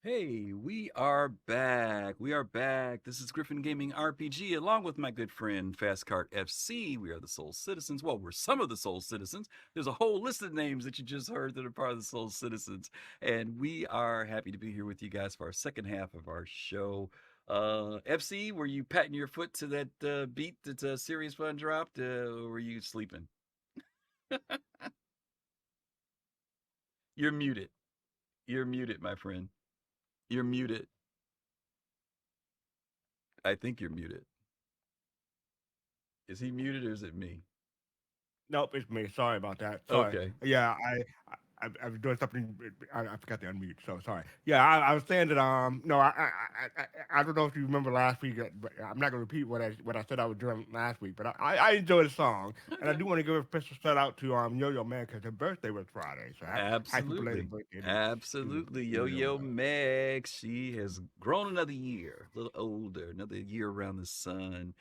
Hey, we are back. We are back. This is Griffin Gaming RPG, along with my good friend Fastcart FC. We are the Soul Citizens. Well, we're some of the Soul Citizens. There's a whole list of names that you just heard that are part of the Soul Citizens. And we are happy to be here with you guys for our second half of our show. FC, were you patting your foot to that beat that Serious Fun dropped, or were you sleeping? You're muted. You're muted, my friend. You're muted. I think you're muted. Is he muted or is it me? Nope, it's me. Sorry about that. Sorry. Okay. Yeah, I was doing something. I forgot to unmute. So sorry. Yeah, I was saying that. No, I don't know if you remember last week, but I'm not gonna repeat what I said I was doing last week. But I enjoyed the song, and I Okay. do want to give a special shout out to Yo Yo Man because her birthday was Friday. So happy belated Absolutely. birthday to Absolutely. Yo Yo Yo Yo Man. Meg. She has grown another year, a little older, another year around the sun.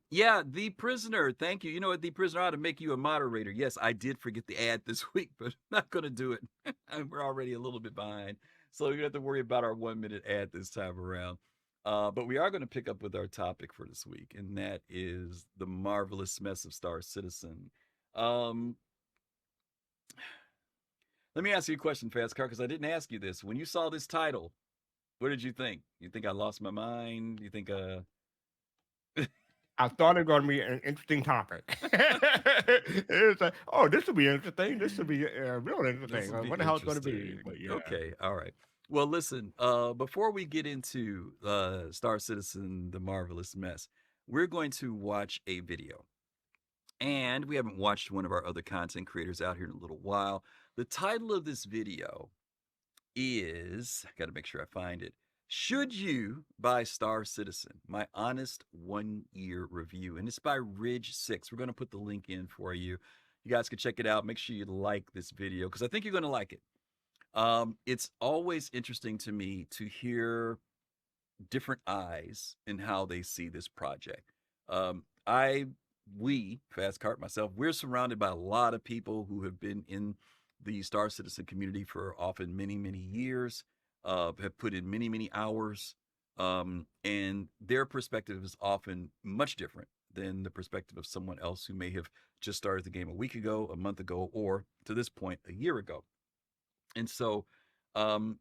Yeah, The Prisoner. Thank you. You know what, The Prisoner, I ought to make you a moderator. Yes, I did forget the ad this week, but I'm not gonna do it. We're already a little bit behind. So you don't have to worry about our 1 minute ad this time around. But we are going to pick up with our topic for this week, and that is the marvelous mess of Star Citizen. Um, Let me ask you a question, Fast Car, because I didn't ask you this. When you saw this title, what did you think? You think I lost my mind? You think I thought it was going to be an interesting topic. It's like, oh, this will be interesting. This will be real this interesting. will I be wonder how it's going to be. interesting? But yeah. Okay, all right. Well, listen, before we get into Star Citizen The Marvelous Mess, we're going to watch a video. And we haven't watched one of our other content creators out here in a little while. The title of this video is, I got to make sure I find it. Should You Buy Star Citizen? My honest 1 year review. And it's by RidgeSix. We're going to put the link in for you. You guys can check it out. Make sure you like this video because I think you're going to like it. It's always interesting to me to hear different eyes in how they see this project. I, we, Fast Cart, myself, we're surrounded by a lot of people who have been in the Star Citizen community for often many, many years, have put in many, many hours, and their perspective is often much different than the perspective of someone else who may have just started the game a week ago, a month ago, or to this point, a year ago. And so, um,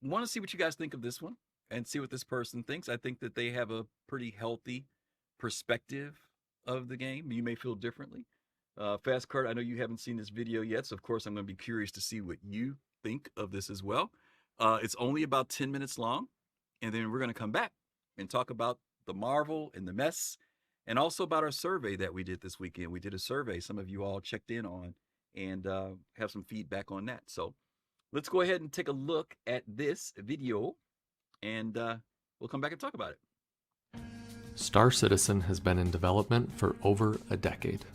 want to see what you guys think of this one and see what this person thinks. I think that they have a pretty healthy perspective of the game. You may feel differently. Fast Card, I know you haven't seen this video yet, so of course I'm going to be curious to see what you think of this as well. It's only about 10 minutes long, and then we're going to come back and talk about the marvel and the mess, and also about our survey that we did this weekend. We did a survey some of you all checked in on and have some feedback on that. So let's go ahead and take a look at this video, and we'll come back and talk about it. Star Citizen has been in development for over a decade.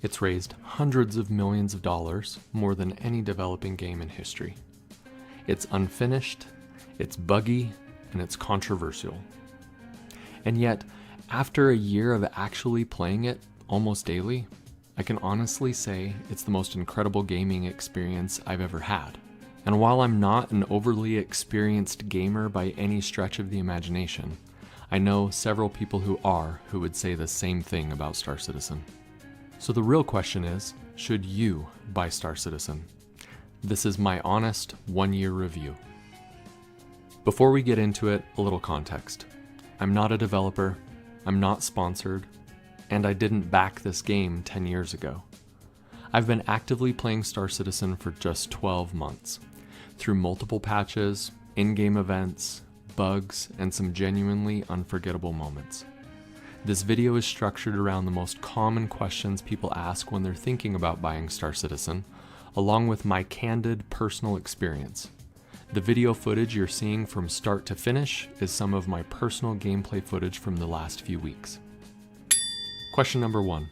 It's raised hundreds of millions of dollars, more than any developing game in history. It's unfinished, it's buggy, and it's controversial. And yet, after a year of actually playing it almost daily, I can honestly say it's the most incredible gaming experience I've ever had. And while I'm not an overly experienced gamer by any stretch of the imagination, I know several people who are who would say the same thing about Star Citizen. So the real question is, should you buy Star Citizen? This is my honest 1-year review. Before we get into it, a little context. I'm not a developer, I'm not sponsored, and I didn't back this game 10 years ago. I've been actively playing Star Citizen for just 12 months, through multiple patches, in-game events, bugs, and some genuinely unforgettable moments. This video is structured around the most common questions people ask when they're thinking about buying Star Citizen, along with my candid personal experience. The video footage you're seeing from start to finish is some of my personal gameplay footage from the last few weeks. Question number 1.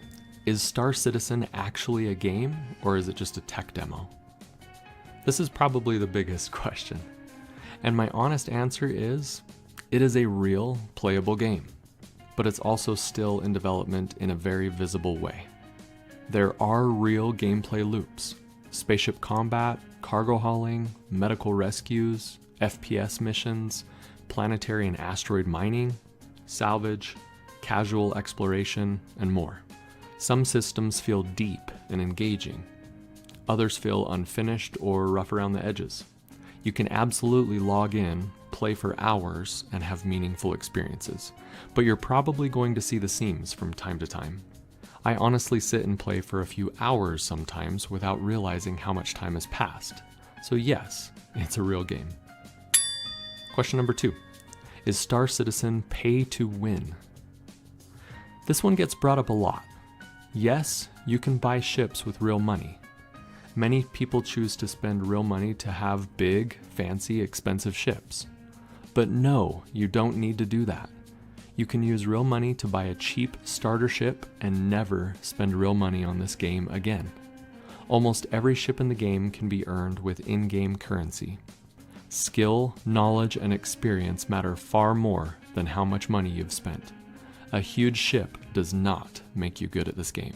Is Star Citizen actually a game, or is it just a tech demo? This is probably the biggest question. And my honest answer is, it is a real, playable game, but it's also still in development in a very visible way. There are real gameplay loops, spaceship combat, cargo hauling, medical rescues, FPS missions, planetary and asteroid mining, salvage, casual exploration, and more. Some systems feel deep and engaging. Others feel unfinished or rough around the edges. You can absolutely log in, play for hours, and have meaningful experiences, but you're probably going to see the seams from time to time. I honestly sit and play for a few hours sometimes without realizing how much time has passed. So yes, it's a real game. Question number 2. Is Star Citizen pay to win? This one gets brought up a lot. Yes, you can buy ships with real money. Many people choose to spend real money to have big, fancy, expensive ships. But no, you don't need to do that. You can use real money to buy a cheap starter ship and never spend real money on this game again. Almost every ship in the game can be earned with in-game currency. Skill, knowledge, and experience matter far more than how much money you've spent. A huge ship does not make you good at this game.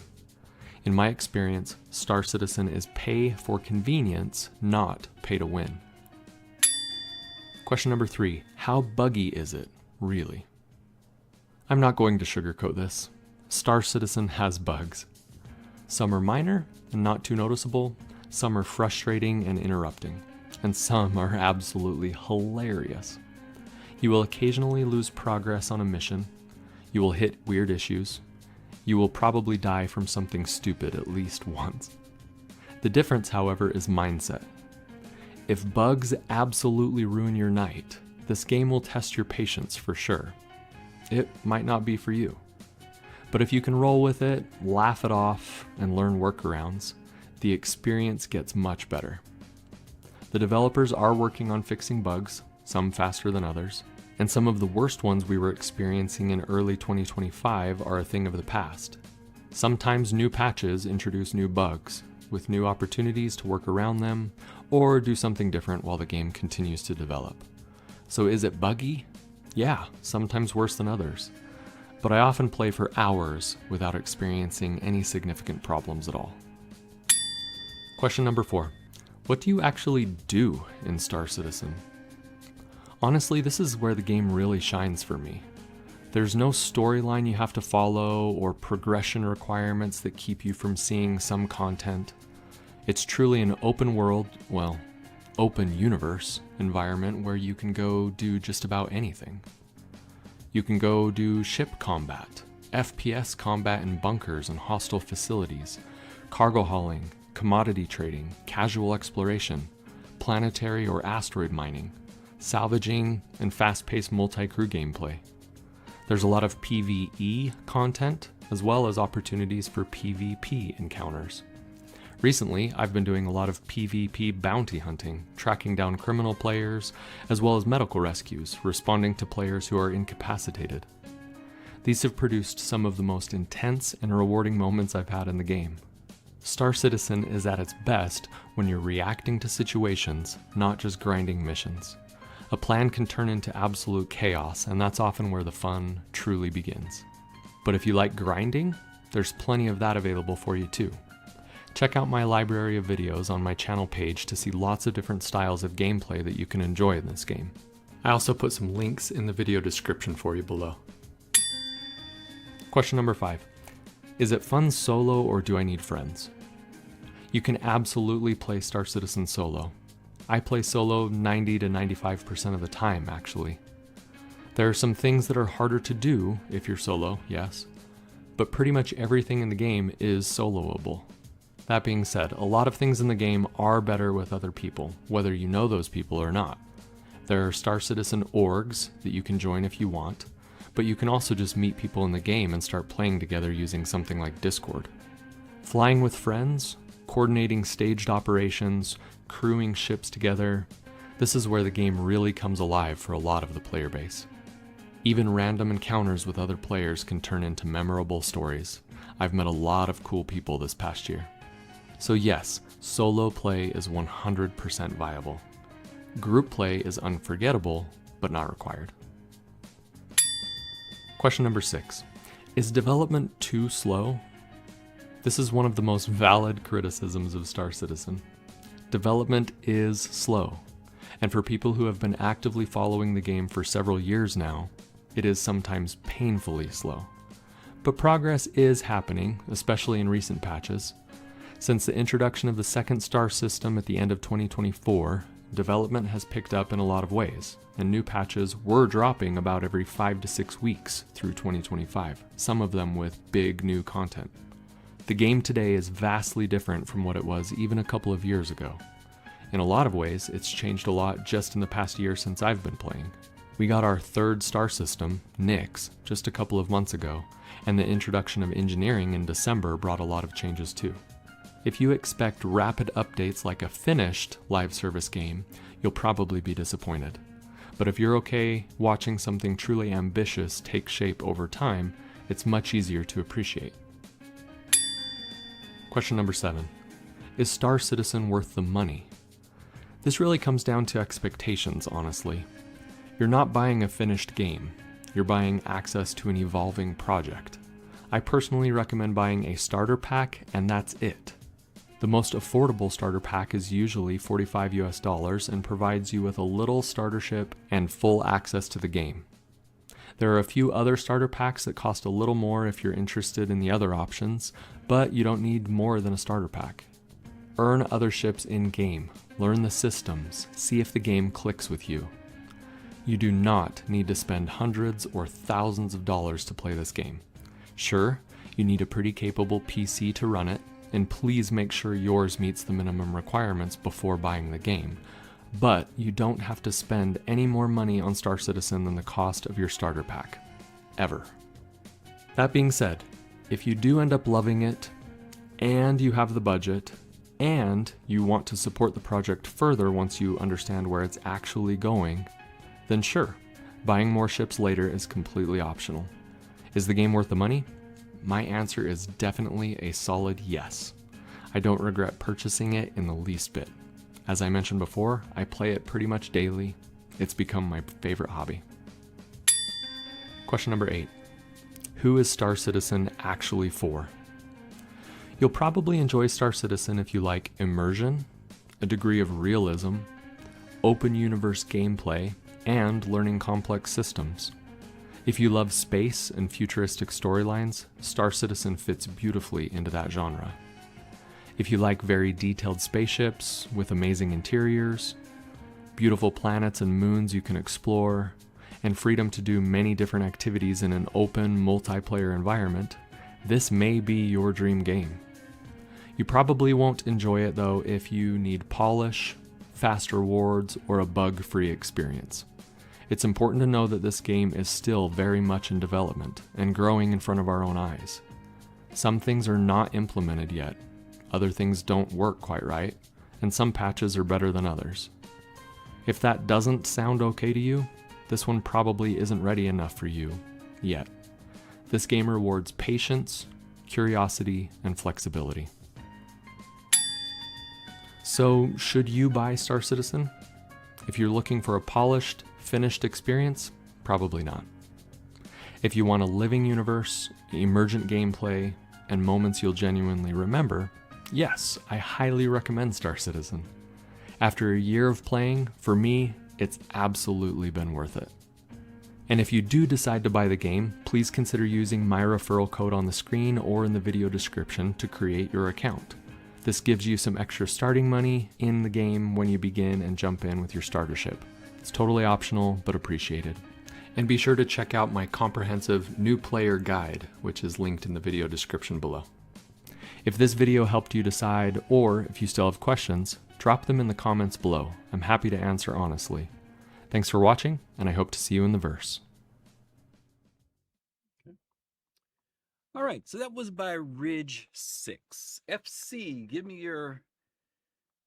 In my experience, Star Citizen is pay for convenience, not pay to win. Question number 3. How buggy is it, really? I'm not going to sugarcoat this. Star Citizen has bugs. Some are minor and not too noticeable, some are frustrating and interrupting, and some are absolutely hilarious. You will occasionally lose progress on a mission, you will hit weird issues, you will probably die from something stupid at least once. The difference, however, is mindset. If bugs absolutely ruin your night, this game will test your patience for sure. It might not be for you. But if you can roll with it, laugh it off, and learn workarounds, the experience gets much better. The developers are working on fixing bugs, some faster than others, and some of the worst ones we were experiencing in early 2025 are a thing of the past. Sometimes new patches introduce new bugs, with new opportunities to work around them, or do something different while the game continues to develop. So is it buggy? Yeah, sometimes worse than others. But I often play for hours without experiencing any significant problems at all. Question number 4. What do you actually do in Star Citizen? Honestly, this is where the game really shines for me. There's no storyline you have to follow or progression requirements that keep you from seeing some content. It's truly an open world, well, open universe environment where you can go do just about anything. You can go do ship combat, FPS combat in bunkers and hostile facilities, cargo hauling, commodity trading, casual exploration, planetary or asteroid mining, salvaging, and fast-paced multi-crew gameplay. There's a lot of PvE content, as well as opportunities for PvP encounters. Recently, I've been doing a lot of PvP bounty hunting, tracking down criminal players, as well as medical rescues, responding to players who are incapacitated. These have produced some of the most intense and rewarding moments I've had in the game. Star Citizen is at its best when you're reacting to situations, not just grinding missions. A plan can turn into absolute chaos, and that's often where the fun truly begins. But if you like grinding, there's plenty of that available for you too. Check out my library of videos on my channel page to see lots of different styles of gameplay that you can enjoy in this game. I also put some links in the video description for you below. Question number 5. Is it fun solo or do I need friends? You can absolutely play Star Citizen solo. I play solo 90 to 95% of the time, actually. There are some things that are harder to do if you're solo, yes, but pretty much everything in the game is soloable. That being said, a lot of things in the game are better with other people, whether you know those people or not. There are Star Citizen orgs that you can join if you want, but you can also just meet people in the game and start playing together using something like Discord. Flying with friends, coordinating staged operations, crewing ships together, this is where the game really comes alive for a lot of the player base. Even random encounters with other players can turn into memorable stories. I've met a lot of cool people this past year. So yes, solo play is 100% viable. Group play is unforgettable, but not required. Question number 6. Is development too slow? This is one of the most valid criticisms of Star Citizen. Development is slow. And for people who have been actively following the game for several years now, it is sometimes painfully slow. But progress is happening, especially in recent patches. Since the introduction of the second star system at the end of 2024, development has picked up in a lot of ways, and new patches were dropping about every 5 to 6 weeks through 2025, some of them with big new content. The game today is vastly different from what it was even a couple of years ago. In a lot of ways, it's changed a lot just in the past year since I've been playing. We got our third star system, Nyx, just a couple of months ago, and the introduction of engineering in December brought a lot of changes too. If you expect rapid updates like a finished live service game, you'll probably be disappointed. But if you're okay watching something truly ambitious take shape over time, it's much easier to appreciate. Question number 7. Is Star Citizen worth the money? This really comes down to expectations, honestly. You're not buying a finished game. You're buying access to an evolving project. I personally recommend buying a starter pack, and that's it. The most affordable starter pack is usually $45 and provides you with a little starter ship and full access to the game. There are a few other starter packs that cost a little more if you're interested in the other options, but you don't need more than a starter pack. Earn other ships in-game, learn the systems, see if the game clicks with you. You do not need to spend hundreds or thousands of dollars to play this game. Sure, you need a pretty capable PC to run it, and please make sure yours meets the minimum requirements before buying the game. But you don't have to spend any more money on Star Citizen than the cost of your starter pack. Ever. That being said, if you do end up loving it, and you have the budget, and you want to support the project further once you understand where it's actually going, then sure, buying more ships later is completely optional. Is the game worth the money? My answer is definitely a solid yes. I don't regret purchasing it in the least bit. As I mentioned before, I play it pretty much daily. It's become my favorite hobby. Question number 8. Who is Star Citizen actually for? You'll probably enjoy Star Citizen if you like immersion, a degree of realism, open universe gameplay, and learning complex systems. If you love space and futuristic storylines, Star Citizen fits beautifully into that genre. If you like very detailed spaceships with amazing interiors, beautiful planets and moons you can explore, and freedom to do many different activities in an open, multiplayer environment, this may be your dream game. You probably won't enjoy it though if you need polish, fast rewards, or a bug-free experience. It's important to know that this game is still very much in development and growing in front of our own eyes. Some things are not implemented yet, other things don't work quite right, and some patches are better than others. If that doesn't sound okay to you, this one probably isn't ready enough for you yet. This game rewards patience, curiosity, and flexibility. So, should you buy Star Citizen? If you're looking for a polished, finished experience, probably not. If you want a living universe, emergent gameplay, and moments you'll genuinely remember, yes, I highly recommend Star Citizen. After a year of playing, for me, it's absolutely been worth it. And if you do decide to buy the game, please consider using my referral code on the screen or in the video description to create your account. This gives you some extra starting money in the game when you begin and jump in with your starter ship. It's totally optional, but appreciated. And be sure to check out my comprehensive new player guide, which is linked in the video description below. If this video helped you decide, or if you still have questions, drop them in the comments below. I'm happy to answer honestly. Thanks for watching, and I hope to see you in the verse. All right, so that was by RidgeSix. FC, give me your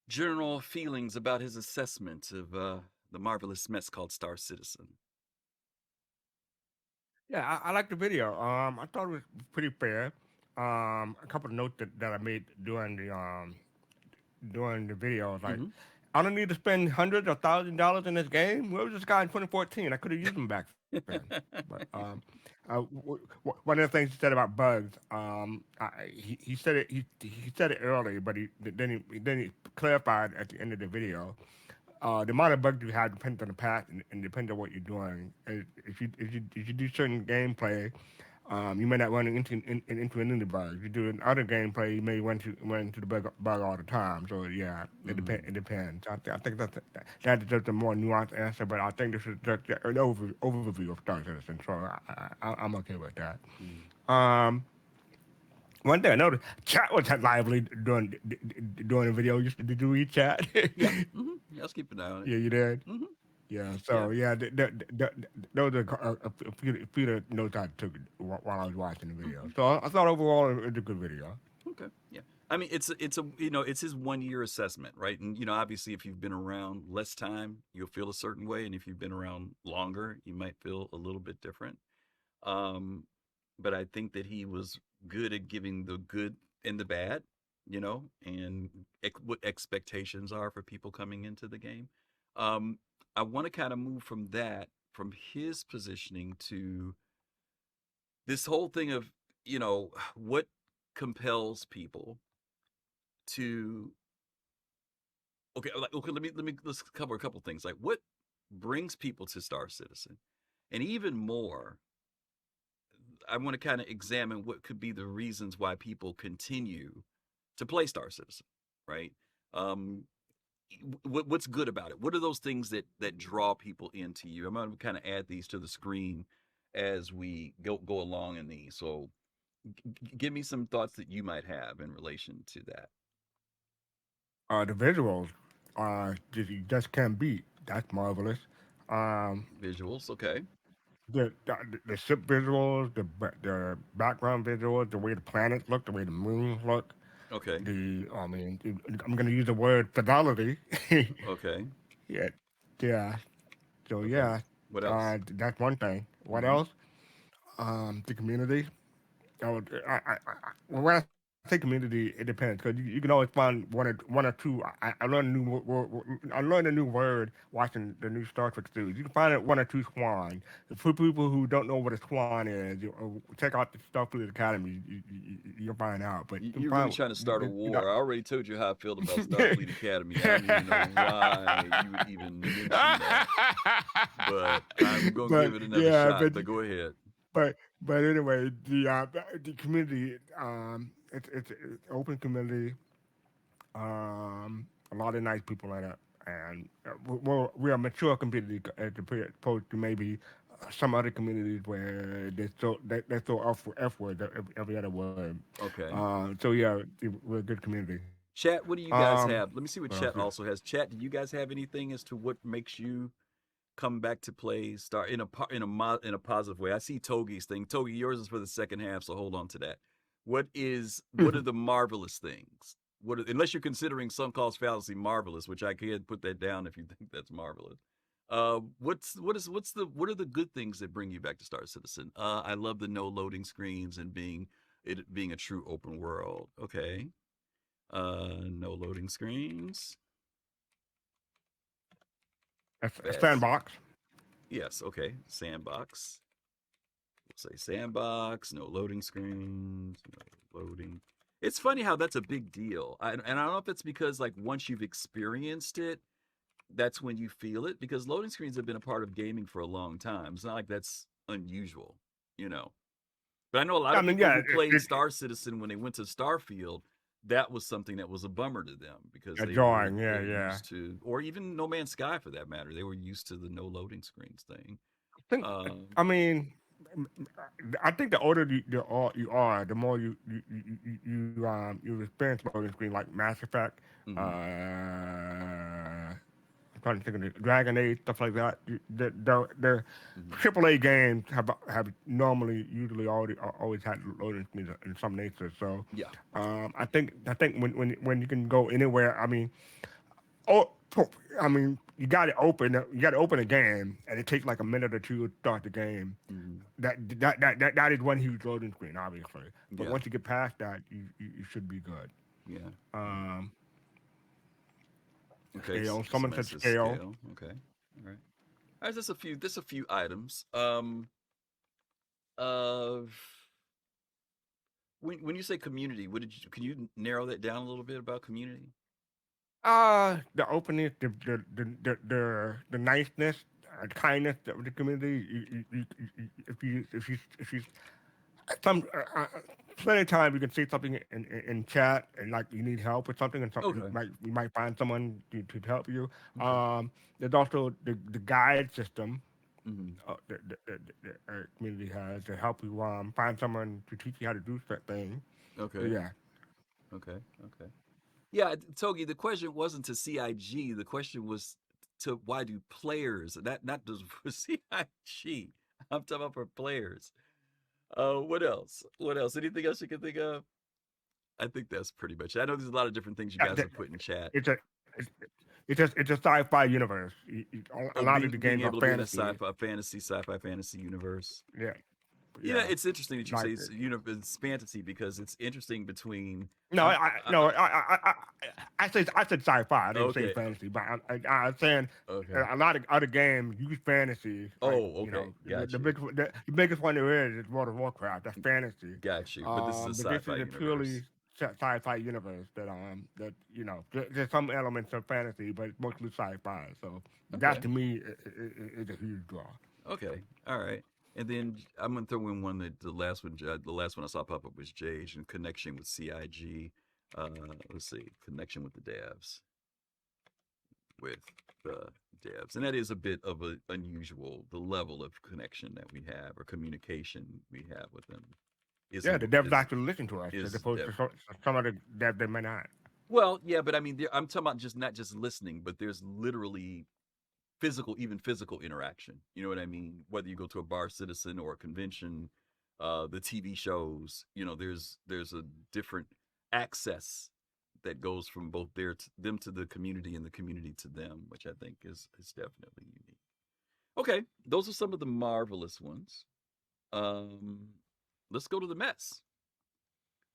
general feelings about his assessment of the marvelous mess called Star Citizen. Yeah, I like the video. I thought it was pretty fair. A couple of notes that I made during the video. I was like, I don't need to spend hundreds or $1,000s in this game. Where was this guy in 2014? I could have used him back then. But one of the things he said about bugs, he said it. He said it early, but then he clarified at the end of the video. the amount of bugs you have depends on the path and depends on what you're doing. If you do certain gameplay, you may not run into any bugs. You do other gameplay, you may run into the bug all the time. So yeah, Mm. it depends. I think that's just a more nuanced answer, but I think this is just an overview of Star Citizen. So I'm okay with that. Mm. Um, One thing I noticed, chat was lively during the video. Did you read chat? Yeah. Hmm. Yeah, let's keep an eye on it. Yeah, you did. Hmm. Yeah, Yeah. so yeah, those are a few notes I took while I was watching the video. Hmm. So I thought overall it was a good video. Okay. Yeah. I mean, it's a it's his 1 year assessment, right? And obviously, if you've been around less time, you'll feel a certain way, and if you've been around longer, you might feel a little bit different. Um, but I think that he was good at giving the good and the bad, and what expectations are for people coming into the game. Um, I want to kind of move from that, from his positioning, to this whole thing of, what compels people to, okay, like, okay, let's cover a couple things. Like, what brings people to Star Citizen, and even more, I want to kind of examine what could be the reasons why people continue to play Star Citizen, right? Um, what's good about it? What are those things that draw people into you? I'm going to kind of add these to the screen as we go along in these. So, give me some thoughts that you might have in relation to that. The visuals just can't beat. That's marvelous. Um, Visuals, okay, the ship visuals, the background visuals, the way the planets look, the way the moons look. okay, I mean, I'm gonna use the word fidelity. okay, Yeah, yeah. So okay. yeah, What else? that's one thing. What Mm-hmm. else? The community. When I say community, it depends because you can always find one or two. I learned a new I learned a new word watching the new Star Trek series. You can find it one or two swan. For people who don't know what a swan is, check out the Starfleet Academy. You'll find out. But you can You're really find trying to start a you know. war. I already told you how I feel about Starfleet Academy. I don't even know why you would even mention that, but I'm gonna but give it another yeah, shot. But go ahead. but anyway, the community, it's open community. A lot of nice people in it, and we're a mature community as opposed to maybe some other communities where they throw f words every other word. Okay. So yeah, we're a good community. Chat, what do you guys Um, have? Let me see what what else? chat also has. Chat, do you guys have anything as to what makes you come back to play Star in a positive way? I see Togi's thing. Togi, yours is for the second half, so hold on to that. What are the marvelous things? Unless you're considering Some Calls Fallacy marvelous, which I can put that down if you think that's marvelous. What are the good things that bring you back to Star Citizen? I love the no loading screens and being a true open world. Okay. No loading screens. A Fast. sandbox. Yes, okay. Sandbox. We'll say sandbox, no loading screens, no loading. It's funny how that's a big deal. And I don't know if it's because, like, once you've experienced it, that's when you feel it, because loading screens have been a part of gaming for a long time. It's not like that's unusual, you know. But I know a lot I of mean, people yeah, who played Star Citizen when they went to Starfield, that was something that was a bummer to them because a they were drawing. they Yeah, were yeah. used to, or even No Man's Sky for that matter, they were used to the no loading screens thing. I think. Um, I mean, I think the older you are, the more you experience loading screen like Mass Effect, mhm, I'm trying to think of the Dragon Age stuff like that. The mhm. AAA games have normally usually always had loading screens in some nature. So Yeah. I think when you can go anywhere, I mean, oh, I mean, you got to open a game, and it takes like a minute or two to start the game. Mhm. That is one huge loading screen, obviously. But Yeah. once you get past that, you should be good. Yeah. Yeah. Um, Okay. Scale. Someone Somebody said says scale. scale. Okay. All right. All right. There's a few items. Uh, when you say community, what did you? Can you narrow that down a little bit about community? The openness, the niceness, kindness of the community. If you some plenty of times you can see something in chat and like you need help with something and something Okay. you might find someone to help you. Okay. There's also the guide system Hmm. the community has to help you find someone to teach you how to do certain things. So Okay. yeah, Okay. Okay. Yeah, Togi, the question wasn't to CIG. The question was to why do players, not just for CIG. I'm talking about for players. What else? What else? Anything else you can think of? I think that's pretty much it. I know there's a lot of different things you yeah guys have put in chat. it's a it's, it's a sci-fi universe. A Oh, lot of being the being games are able to be in a fantasy. sci-fi fantasy universe. Yeah, You know, yeah. it's interesting that you say Like it's fantasy because it's interesting between. no, no, I said sci-fi. I didn't say Okay, fantasy, but I was saying okay. a lot of other games use fantasy. Like Oh, okay. the Got you. the biggest one there is World of Warcraft. That's fantasy. Got you. But this is a But this sci-fi is a universe. purely sci-fi universe that there's some elements of fantasy, but it's mostly sci-fi. So that Okay. to me is a huge draw. Okay. All right. And then I'm gonna throw in one that the last one I saw pop up was Jage in connection with CIG. Uh, let's see, connection with the devs, with the devs, and that is a bit of a unusual. The level of connection that we have or communication we have with them Yeah, isn't the devs is actually listen to us as is opposed to some of the devs they may not. well, yeah, but I mean, I'm talking about just not just listening, but there's literally even physical interaction. You know what I mean? Whether you go to a bar citizen or a convention, the TV shows, there's a different access that goes from both them to the community and the community to them, which I think is definitely unique. Okay, those are some of the marvelous ones. Um, let's go to the mess.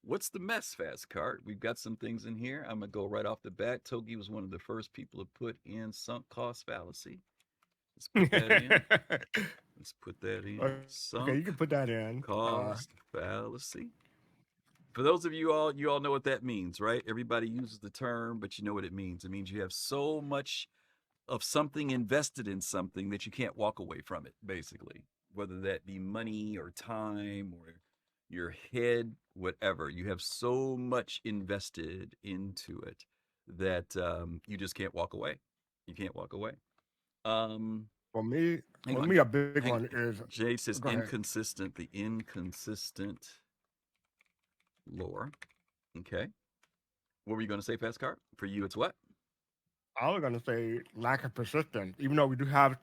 What's the mess, Fast Cart? We've got some things in here. I'm gonna go right off the bat. Togi was one of the first people to put in sunk cost fallacy. Let's put that in. Let's put that in. Okay, you Sunk can put that in. cost fallacy. For those of you all know what that means, right? Everybody uses the term, but you know what it means. It means you have so much of something invested in something that you can't walk away from it, basically. Whether that be money or time or your head, whatever. You have so much invested into it that you just can't walk away. You can't walk away. Um, Hang For on. me, a big one Hang is. Jay says Go ahead. the inconsistent lore. Okay. What were you going to say, Fast Car? For you, it's what? I was gonna say lack of persistence. Even though we do have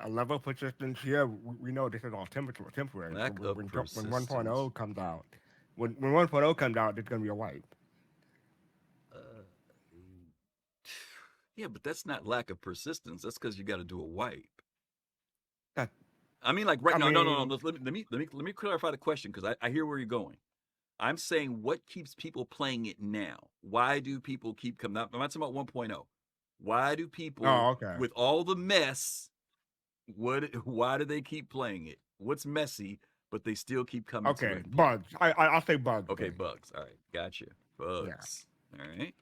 a level of persistence here, we know this is all temporary. So Lack of when 1.0 persistence. comes out, when 1.0 comes out, it's gonna be a wipe. Uh, yeah, but that's not lack of persistence. That's because you got to do a wipe. That I mean, like right I now. No, no, mean, no. Let me clarify the question because I hear where you're going. I'm saying what keeps people playing it now? Why do people keep coming out? I'm not talking about 1.0. Why do people, oh okay, with all the mess, why do they keep playing it? What's messy, but they still keep coming to it okay, and playing bugs. I'll say bugs it? Okay, then. bugs. All right, gotcha. Yeah. Bugs. All right.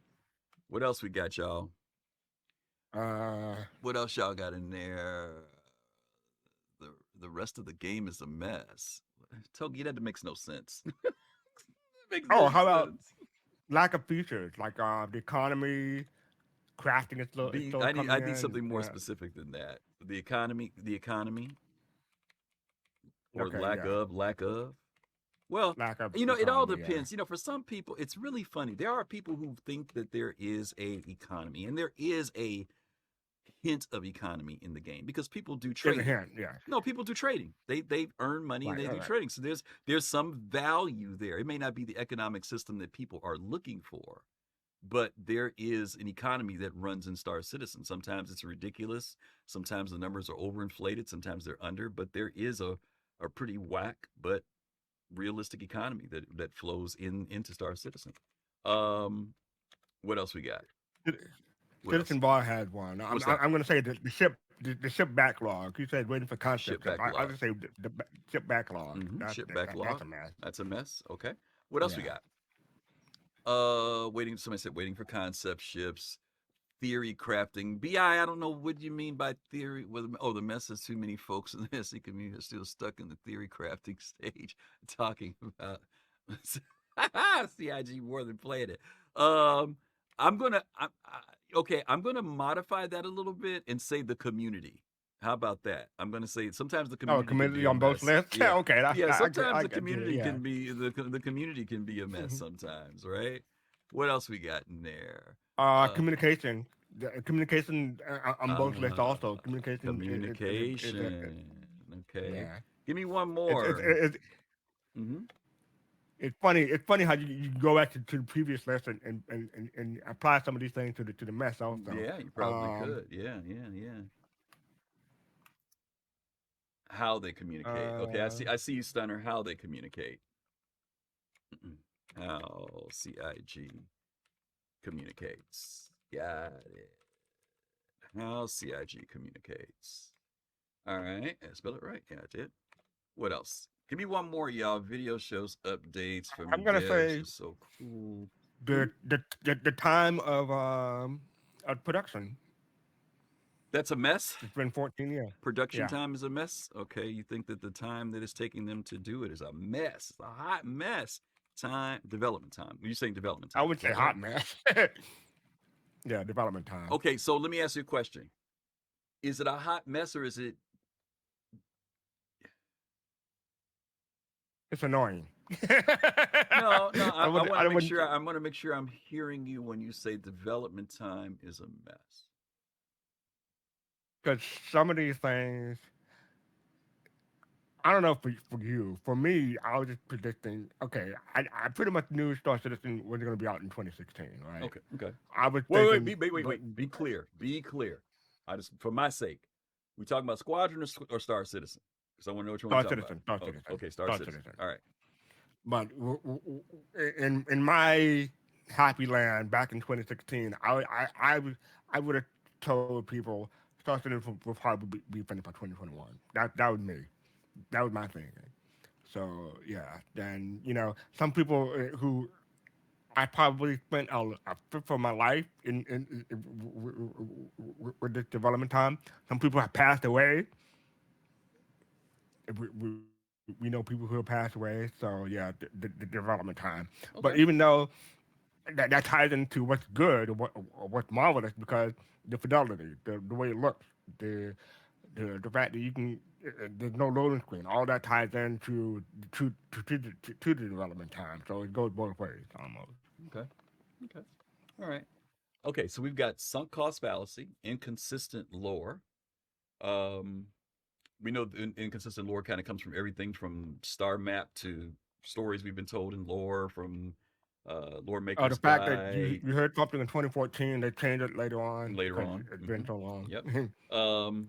What else we got, y'all? Uh, What else y'all got in there? The rest of the game is a mess. Togi, that makes no sense. It makes oh, no how about sense. lack of features like the economy, crafting is Be still I coming need in. something more specific than that. The economy, or Okay, yeah, lack of. Well, lack of it all economy. Yeah. depends. For some people, it's really funny. There are people who think that there is a economy, and there is a hint of economy in the game because people do There's a trading. hint. Yeah. No, people do trading. They earn money and Right. they All do right. trading. So there's some value there. It may not be the economic system that people are looking for, but there is an economy that runs in Star Citizen. Sometimes it's ridiculous. Sometimes the numbers are overinflated. Sometimes they're under. But there is a pretty whack but realistic economy that flows into Star Citizen. Um, what else we got? What else? Citizen Bar has one. What's that? I'm going to say the ship backlog. You said waiting for Ship concept ships. I backlog. just say ship backlog. Ship That's backlog. a mess. That's a mess. Okay. What else we Yeah. got? Waiting. Somebody said waiting for concept ships. theory crafting. I don't know what you mean by theory. The mess is too many folks in the SE community are still stuck in the theory crafting stage, talking about CIG more than playing it. I'm gonna modify that a little bit and say the community. How about that? I'm gonna say sometimes the Oh, community can be community a on both mess. lists. Yeah, Okay, yeah. Sometimes I the get you. community Yeah. can be the community can be a mess sometimes, right? What else we got in there? Communication. Communication on both lists Uh, also. Communication is communication. Okay, yeah. give me one It's more. Hmm. it's funny. It's funny how you go back to the previous list and apply some of these things to the mess also. Yeah, you probably could. Yeah, yeah, yeah. How they communicate. Okay, Uh, I see you, Stunner. How they communicate. How CIG communicates. Got it. How CIG communicates. All right, I spell it right. Yeah, I did. What else? Give me one more, y'all. Video shows updates from I'm gonna devs say is so cool. the time of production. That's a mess. It's been 14 years. Production Yeah, time is a mess. Okay, you think that the time that it's taking them to do it is a mess. It's a hot mess. Development time. You're saying development I time, would is say that right? hot mess. Yeah, development time. Okay, so let me ask you a question. Is it a hot mess or is it It's annoying. no, no, I I would want to I make wouldn't sure I'm hearing you when you say development time is a mess. because some of these things. I don't know for you. For me, I was just predicting. Okay, I pretty much knew Star Citizen was going to be out in 2016, right? Okay, okay. I was Wait, thinking, but Be clear. Be clear. I just, for my sake, we talking about Squadron or Star Citizen? Because I want to know which one we're Star talking about. Citizen, Star Oh, Citizen, okay, Star Star Citizen. Citizen. All right. But in my happy land back in 2016, I would have told people Star Citizen will probably be finished by 2021. That was me. That was my thinking. So yeah, then some people who I probably spent a fifth of my life with this development time. Some people have passed away. We know people who have passed away. So yeah, the development time. But Okay. even though that ties into what's good or what's marvelous, because the fidelity, the way it looks, the fact that you can there's no loading screen, all that ties into to the development time. So it goes both ways almost. Okay. Okay. All right. Okay, so we've got sunk cost fallacy, inconsistent lore. Um, we know inconsistent lore kind of comes from everything from star map to stories we've been told in lore from lore The maker's fact that guide you heard something in 2014, they changed it later on later because on. it's been so long. Yep.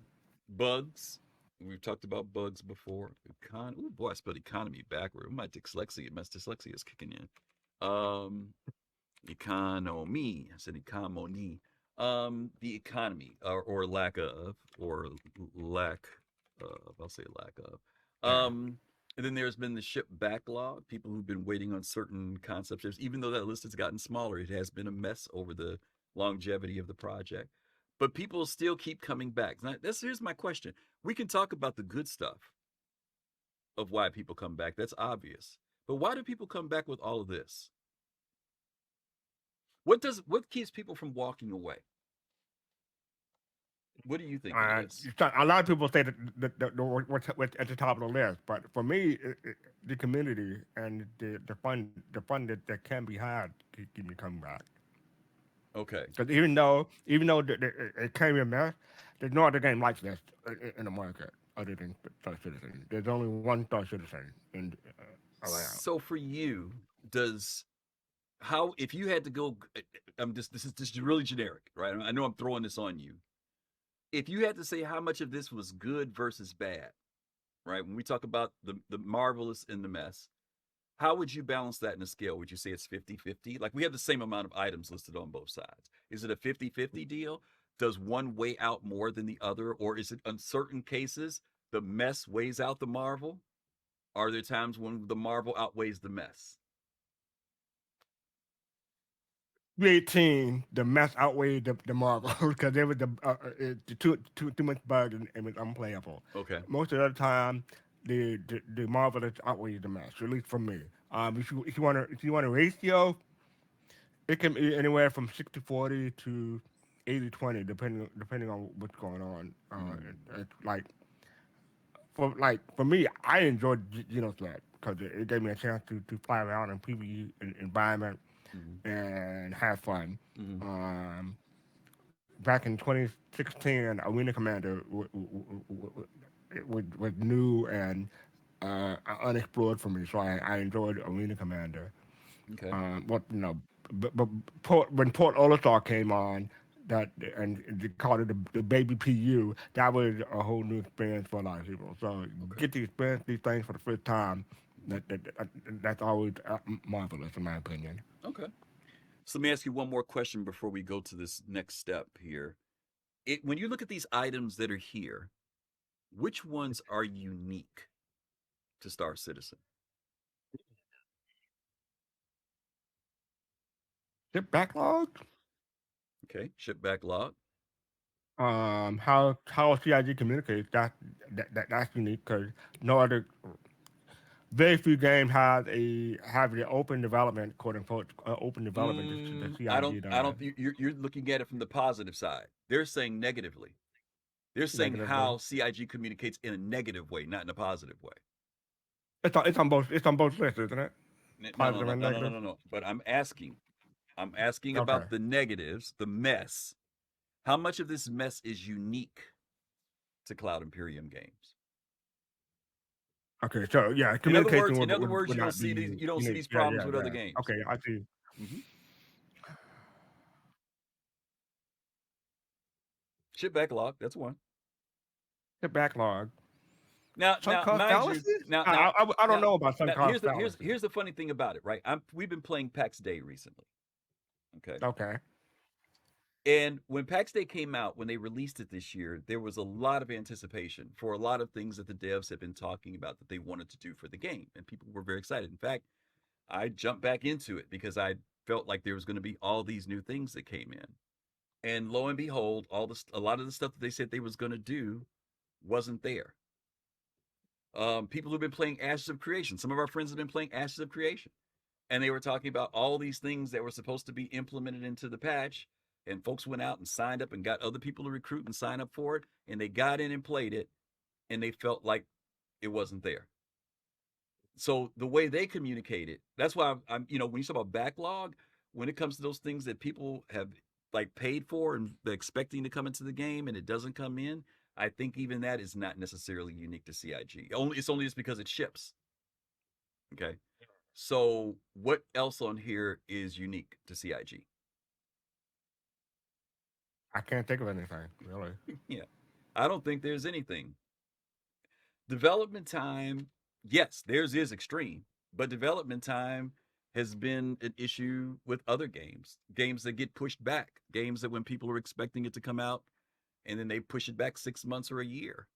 Bugs. We've talked about bugs before. Oh boy, I spelled economy backward. My dyslexia is kicking in. Economy. I said economy. The economy or lack of or lack of. I'll say lack of. Yeah. And then there's been the ship backlog. People who've been waiting on certain concepts. Even though that list has gotten smaller, it has been a mess over the longevity of the project. But people still keep coming back. Now, here's my question. We can talk about the good stuff of why people come back. That's obvious. But why do people come back with all of this? What keeps people from walking away? What do you think it is? A lot of people say that what's at the top of the list, but for me, the community and the fun that can be had to keep me coming back. Okay. Because even though it can be a mess, there's no other game like this in the market other than Star Citizen. There's only one Star Citizen in around. So for you, if you had to go, this is really generic, right? I know I'm throwing this on you. If you had to say how much of this was good versus bad, right? When we talk about the marvelous and the mess, how would you balance that in a scale? Would you say it's 50-50? Like we have the same amount of items listed on both sides. Is it a 50-50 deal? Does one weigh out more than the other? Or is it in certain cases, the mess weighs out the marvel? Are there times when the marvel outweighs the mess? 318, the mess outweighed the Marvel because there was too much bug and it was unplayable. Okay. Most of the time, the Marvelous outweighs the mess, at least for me. If you want a ratio, it can be anywhere from 60-40 to 80-20, depending on what's going on. Mm. It's for me, I enjoyed Xenothreat because it gave me a chance to fly around in PvE environment Mm. and have fun. Mm. Um, Back in 2016, Arena Commander was new and unexplored for me, so I enjoyed Arena Commander. Okay. What but when Port Olisar came on, that and they called it the baby PU, that was a whole new experience for a lot of people. So Okay. get to experience these things for the first time. That's always marvelous in my opinion. Okay. So let me ask you one more question before we go to this next step here. When you look at these items that are here, which ones are unique to Star Citizen? The backlog, Okay. Ship backlog. how CIG communicates, that's unique because no other, very few games have the open development, quote unquote, open development that I don't. CIG I don't. does. You're looking at it from the positive side. They're saying negatively. They're saying Negatively. how CIG communicates in a negative way, not in a positive way. It's on both lists, isn't it? No, no, Positive no, and no, no, no, negative. no, no. But I'm asking. I'm asking Okay. about the negatives, the mess. How much of this mess is unique to Cloud Imperium Games? Okay. So yeah, In other communication words, in other words, would not be you don't see unique. these Yeah, problems yeah, with other yeah. games. Okay, I see. Mm-hmm. Ship backlog. That's one. The backlog. Sunk Now, cost mind you, fallacies. now, now, I don't now, know about sunk now, cost fallacies. here's the funny thing about it, right? We've been playing PAX Day recently, okay? Okay. And when PAX Day came out, when they released it this year, there was a lot of anticipation for a lot of things that the devs had been talking about that they wanted to do for the game, and people were very excited. In fact, I jumped back into it because I felt like there was going to be all these new things that came in, and lo and behold, a lot of the stuff that they said they was going to do wasn't there. People who've been playing Ashes of Creation. Some of our friends have been playing Ashes of Creation, and they were talking about all these things that were supposed to be implemented into the patch. And folks went out and signed up and got other people to recruit and sign up for it, and they got in and played it, and they felt like it wasn't there. So the way they communicate it, that's why when you talk about backlog, when it comes to those things that people have like paid for and they're expecting to come into the game and it doesn't come in, I think even that is not necessarily unique to CIG. It's only just because it ships. Okay. So what else on here is unique to CIG? I can't think of anything really. Yeah. I don't think there's anything. Development time, yes, theirs is extreme, but development time has been an issue with other games that get pushed back, games that when people are expecting it to come out and then they push it back 6 months or a year.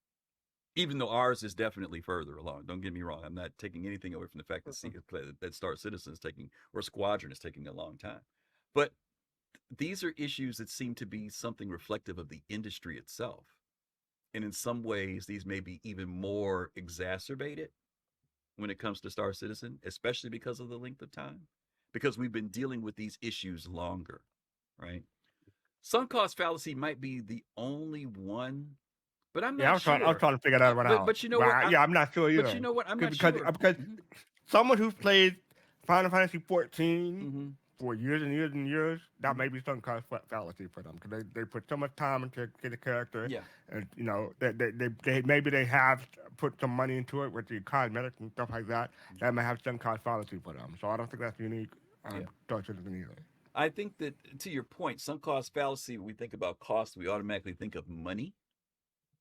Even though ours is definitely further along. Don't get me wrong. I'm not taking anything away from the fact that Star Citizen is taking, or Squadron is taking a long time. But these are issues that seem to be something reflective of the industry itself. And in some ways, these may be even more exacerbated when it comes to Star Citizen, especially because of the length of time, because we've been dealing with these issues longer, right? Sunk cost fallacy might be the only one, but I'm Yeah, not I was sure. trying to figure that one out. But you know what? Yeah, I'm not sure But you either. know what? I'm not Because sure. because Mm-hmm. someone who's played Final Fantasy 14 Mm-hmm. for years and years and years, that Mm-hmm. may be some kind of fallacy for them because they put so much time into get a character, Yeah. and they maybe they have put some money into it with the cosmetics and stuff like that. That may have some kind of fallacy for them. So I don't think that's unique. Yeah. Star Citizen either. I think that to your point, sunk cost fallacy, when we think about cost, we automatically think of money.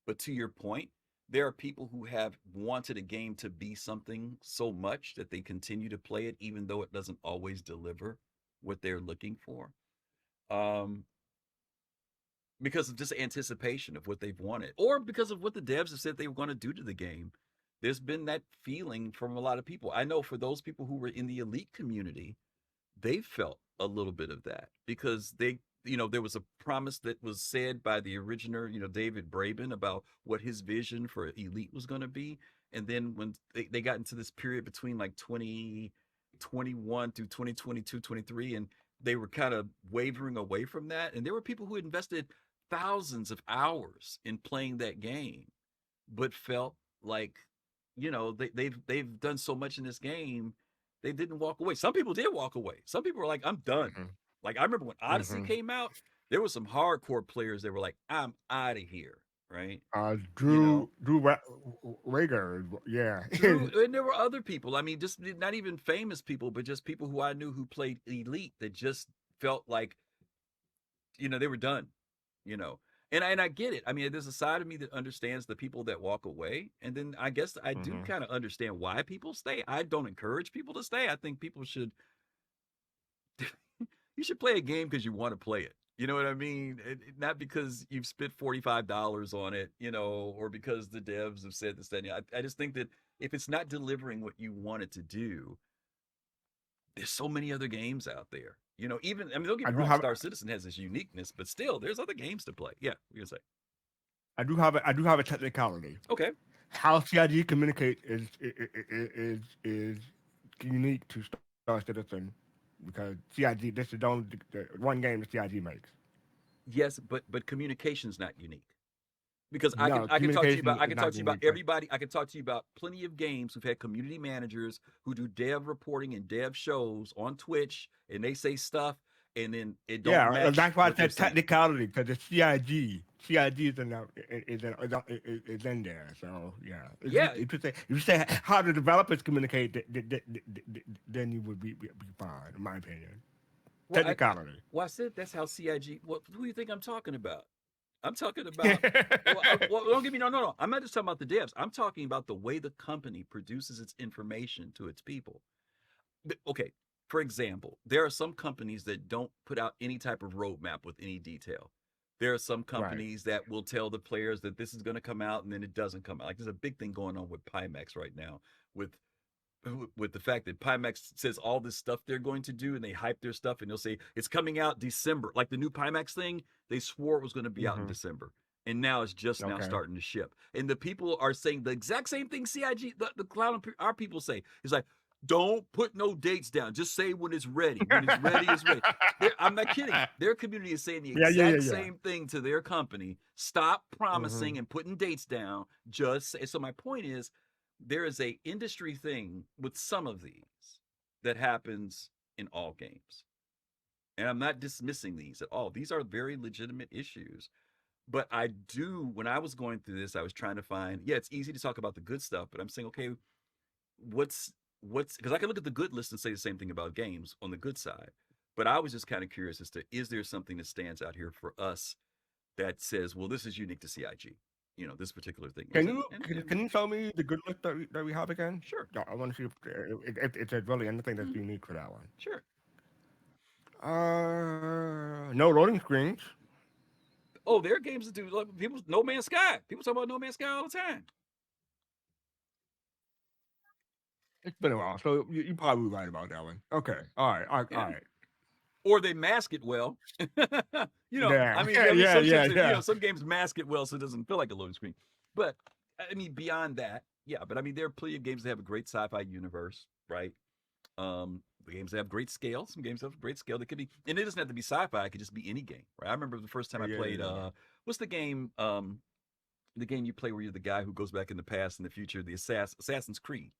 But to your point, there are people who have wanted a game to be something so much that they continue to play it, even though it doesn't always deliver what they're looking for. Um, because of just anticipation of what they've wanted, or because of what the devs have said they were going to do to the game. There's been that feeling from a lot of people. I know for those people who were in the elite community, they felt a little bit of that because there was a promise that was said by the originator, David Braben, about what his vision for Elite was going to be. And then when they got into this period between like 2021 through 2022, 23, and they were kind of wavering away from that. And there were people who had invested thousands of hours in playing that game, but felt like, they've done so much in this game, they didn't walk away. Some people did walk away. Some people were like, I'm done. Mhm. Like I remember when Odyssey came out, there were some hardcore players that were like, I'm out of here, right? Drew Wager, yeah. And there were other people. I mean, just not even famous people, but just people who I knew who played Elite that just felt like, they were done, you know. And I get it. I mean, there's a side of me that understands the people that walk away, and then I guess I do kind of understand why people stay. I don't encourage people to stay. I think people should. You should play a game because you want to play it. You know what I mean? Not because you've spent $45 on it, or because the devs have said this, that, and I just think that if it's not delivering what you want it to do, there's so many other games out there. Don't get me wrong, Star Citizen has this uniqueness, but still, there's other games to play. Yeah, what are you gonna say? I do have a technicality. Okay. How CIG communicate is unique to Star Citizen because CIG, this is the one game that CIG makes. Yes, but communication's not unique. Because I can talk to you about everybody. I can talk to you about plenty of games who've had community managers who do dev reporting and dev shows on Twitch, and they say stuff, and then it don't match. That's why I said technicality, because the CIG is in there. So yeah. If you say how the developers communicate, then you would be fine, in my opinion. Technicality. I said that's how CIG. Who do you think I'm talking about? I'm talking about. Don't get me. No. I'm not just talking about the devs. I'm talking about the way the company produces its information to its people. Okay, for example, there are some companies that don't put out any type of roadmap with any detail. There are some companies that will tell the players that this is going to come out and then it doesn't come out. Like there's a big thing going on with Pimax right now with the fact that Pimax says all this stuff they're going to do and they hype their stuff and they'll say it's coming out December. Like the new Pimax thing, they swore it was going to be out in December. And now it's just now starting to ship. And the people are saying the exact same thing CIG, the Cloud, our people say. It's like, don't put no dates down. Just say when it's ready. When it's ready, it's ready. I'm not kidding. Their community is saying the exact same thing to their company. Stop promising and putting dates down. Just say. So my point is, there is a industry thing with some of these that happens in all games. And I'm not dismissing these at all. These are very legitimate issues. But I do, when I was going through this, I was trying to find, it's easy to talk about the good stuff, but I'm saying, okay, what's, because I can look at the good list and say the same thing about games on the good side. But I was just kind of curious as to, is there something that stands out here for us that says, well, this is unique to CIG? This particular thing. Can you tell me the good list that we have again? Sure. I want to see if it's really anything that's unique for that one. Sure. No loading screens. Oh, there are games that do people. No Man's Sky. People talk about No Man's Sky all the time. It's been a while, so you're probably right about that one. Okay. All right. Or they mask it well. I mean, some games mask it well so it doesn't feel like a loading screen. But I mean, beyond that, but I mean, there are plenty of games that have a great sci-fi universe, right? The games that have great scale. Some games have great scale. That could be, and it doesn't have to be sci-fi. It could just be any game, right? I remember the first time I played. What's the game? The game you play where you're the guy who goes back in the past and the future. The Assassin's Creed.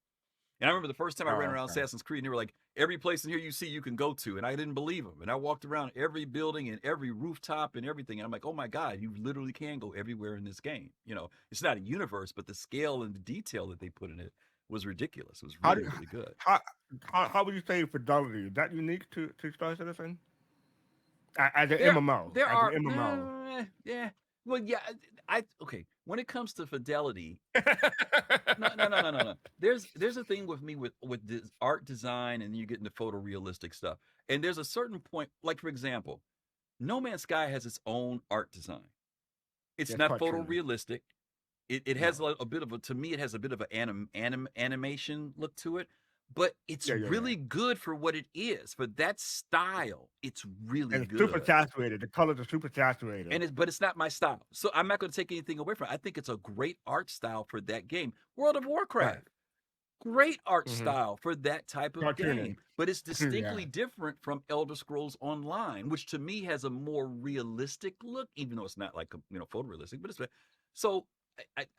And I remember the first time I ran around Assassin's Creed, and they were like, every place in here you see you can go to. And I didn't believe them. And I walked around every building and every rooftop and everything. And I'm like, oh my God, you literally can go everywhere in this game. It's not a universe, but the scale and the detail that they put in it was ridiculous. It was really good. How would you say fidelity? Is that unique to Star Citizen? As an MMO. There are an MMO. Yeah. Well, yeah. Okay. When it comes to fidelity, no. There's a thing with me with this art design, and you get into photorealistic stuff. And there's a certain point, like for example, No Man's Sky has its own art design. It's not photorealistic. It has a bit of to me, it has a bit of an animation look to it. but it's Yeah, yeah, really yeah. good for what it is. For that style, it's really And it's super good. saturated. The colors are super saturated. But it's not my style. So I'm not going to take anything away from it. I think it's a great art style for that game. World of Right. Warcraft, great art Mm-hmm. style for that type of Cartoony. game, but it's Yeah. distinctly different from Elder Scrolls Online, which to me has a more realistic look, even though it's not like photorealistic. But it's so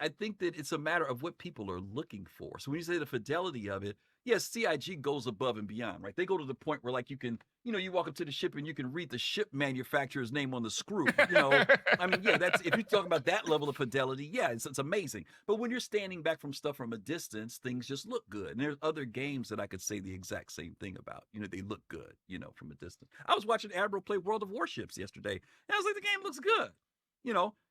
I think that it's a matter of what people are looking for. So when you say the fidelity of it, yes, CIG goes above and beyond, right? They go to the point where like you can, you walk up to the ship and you can read the ship manufacturer's name on the screw. I mean, yeah, that's if you talk about that level of fidelity, yeah, it's amazing. But when you're standing back from stuff from a distance, things just look good. And there's other games that I could say the exact same thing about. They look good, from a distance. I was watching Admiral play World of Warships yesterday, and I was like, the game looks good.